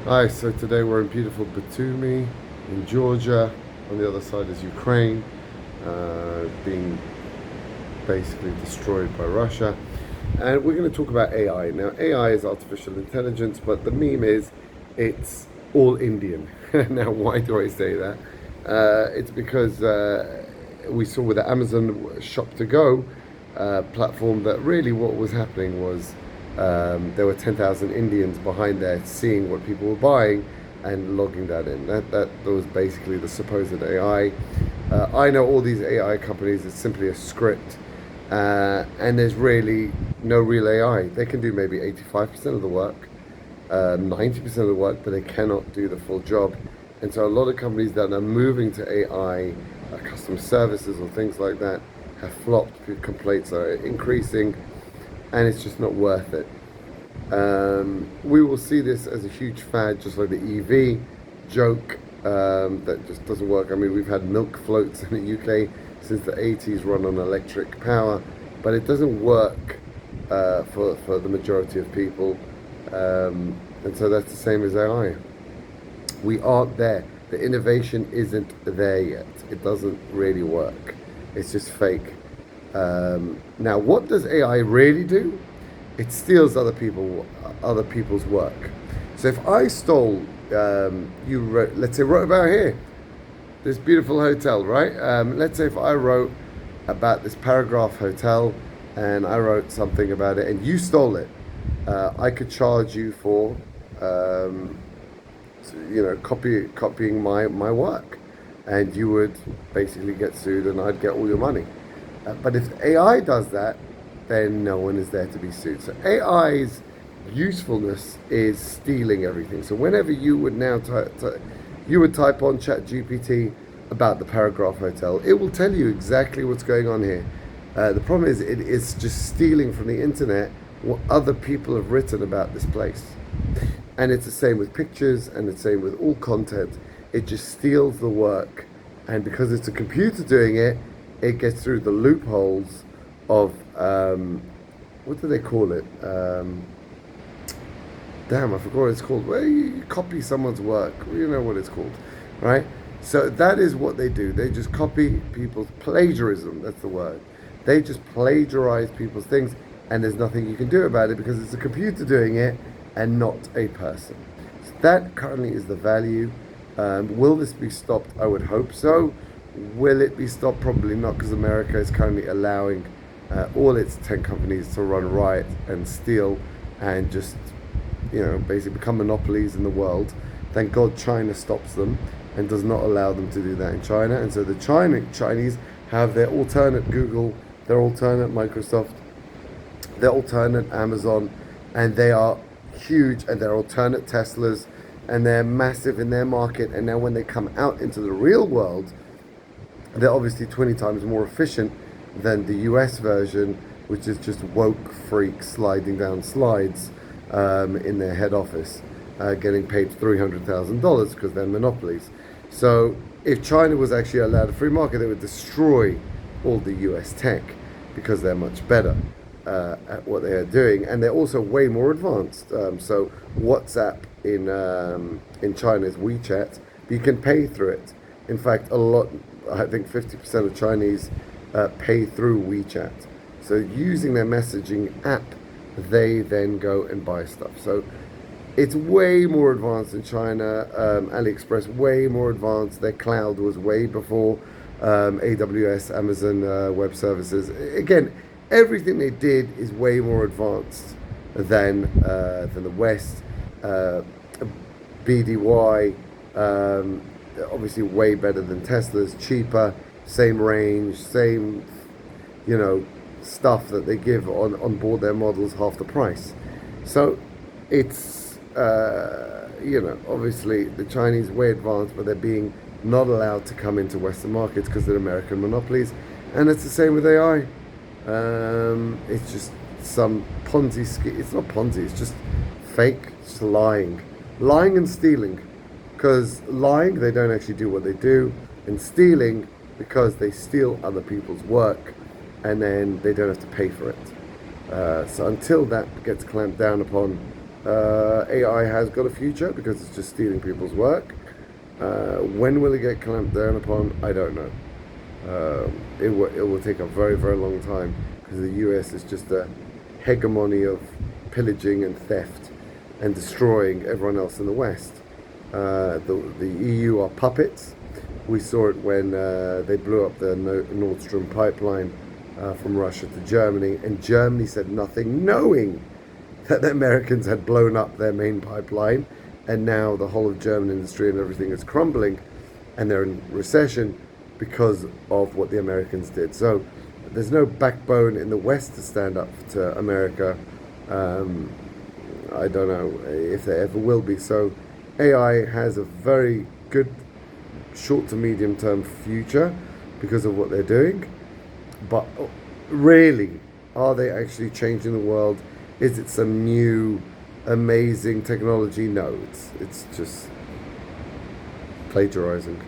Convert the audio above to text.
Hi, so today we're in beautiful Batumi in Georgia. On the other side is Ukraine, being basically destroyed by Russia. And we're going to talk about AI. Now, AI is artificial intelligence, but the meme is it's all Indian. Now, why do I say that? It's because we saw with the Amazon Shop to Go platform that really what was happening was there were 10,000 Indians behind there seeing what people were buying and logging that in. That was basically the supposed AI. I know all these AI companies, it's simply a script, and there's really no real AI. They can do maybe 85% of the work, 90% of the work, but they cannot do the full job. And so a lot of companies that are moving to AI, customer services or things like that, have flopped. Complaints are increasing, and it's just not worth it. We will see this as a huge fad, just like the EV joke that just doesn't work. I mean, we've had milk floats in the UK since the 80s run on electric power, but it doesn't work for the majority of people. And so that's the same as AI. We aren't there. The innovation isn't there yet. It doesn't really work. It's just fake. Now, what does AI really do? It steals other people's work. So if I stole, let's say, wrote about here, this beautiful hotel, right? Let's say if I wrote about this paragraph hotel, and I wrote something about it, and you stole it, I could charge you for, copying my work, and you would basically get sued, and I'd get all your money. But if AI does that, then no one is there to be sued. So AI's usefulness is stealing everything. So whenever you would now you would type on ChatGPT about the Paragraph Hotel, it will tell you exactly what's going on here. The problem is it is just stealing from the internet what other people have written about this place. And it's the same with pictures, and it's the same with all content. It just steals the work, and because it's a computer doing it, it gets through the loopholes of what do they call it? Damn, I forgot what it's called. Where you copy someone's work, you know what it's called, right? So that is what they do. They just copy people's plagiarism. That's the word. They just plagiarize people's things, and there's nothing you can do about it because it's a computer doing it and not a person. So that currently is the value. Will this be stopped? I would hope so. Will it be stopped? Probably not, because America is currently allowing all its tech companies to run riot and steal and just, basically become monopolies in the world. Thank God China stops them and does not allow them to do that in China. And so the Chinese have their alternate Google, their alternate Microsoft, their alternate Amazon, and they are huge, and their alternate Teslas, and they're massive in their market. And now when they come out into the real world, they're obviously 20 times more efficient than the US version, which is just woke freaks sliding down slides in their head office, getting paid $300,000 because they're monopolies. So if China was actually allowed a free market, they would destroy all the US tech because they're much better at what they are doing, and they're also way more advanced. So WhatsApp in China is WeChat, but you can pay through it. In fact, I think 50% of Chinese pay through WeChat. So using their messaging app, they then go and buy stuff. So it's way more advanced in China. AliExpress, way more advanced. Their cloud was way before AWS, Amazon Web Services. Again, everything they did is way more advanced than the West. BDY, obviously way better than Tesla's, cheaper, same range, same, stuff that they give on board their models, half the price. So it's, obviously the Chinese way advanced, but they're being not allowed to come into Western markets because they're American monopolies. And it's the same with AI. It's just some Ponzi scheme. It's not Ponzi, it's just fake, just lying and stealing. Because lying, they don't actually do what they do, and stealing, because they steal other people's work and then they don't have to pay for it. So until that gets clamped down upon, AI has got a future because it's just stealing people's work. When will it get clamped down upon? I don't know. It will take a very, very long time because the US is just a hegemony of pillaging and theft and destroying everyone else in the West. The EU are puppets. We saw it when they blew up the Nord Stream pipeline from Russia to Germany, and Germany said nothing, knowing that the Americans had blown up their main pipeline, and now the whole of German industry and everything is crumbling, and they're in recession because of what the Americans did. So there's no backbone in the West to stand up to America. I don't know if there ever will be. So AI has a very good short to medium term future because of what they're doing. But really, are they actually changing the world? Is it some new amazing technology? No, it's just plagiarizing.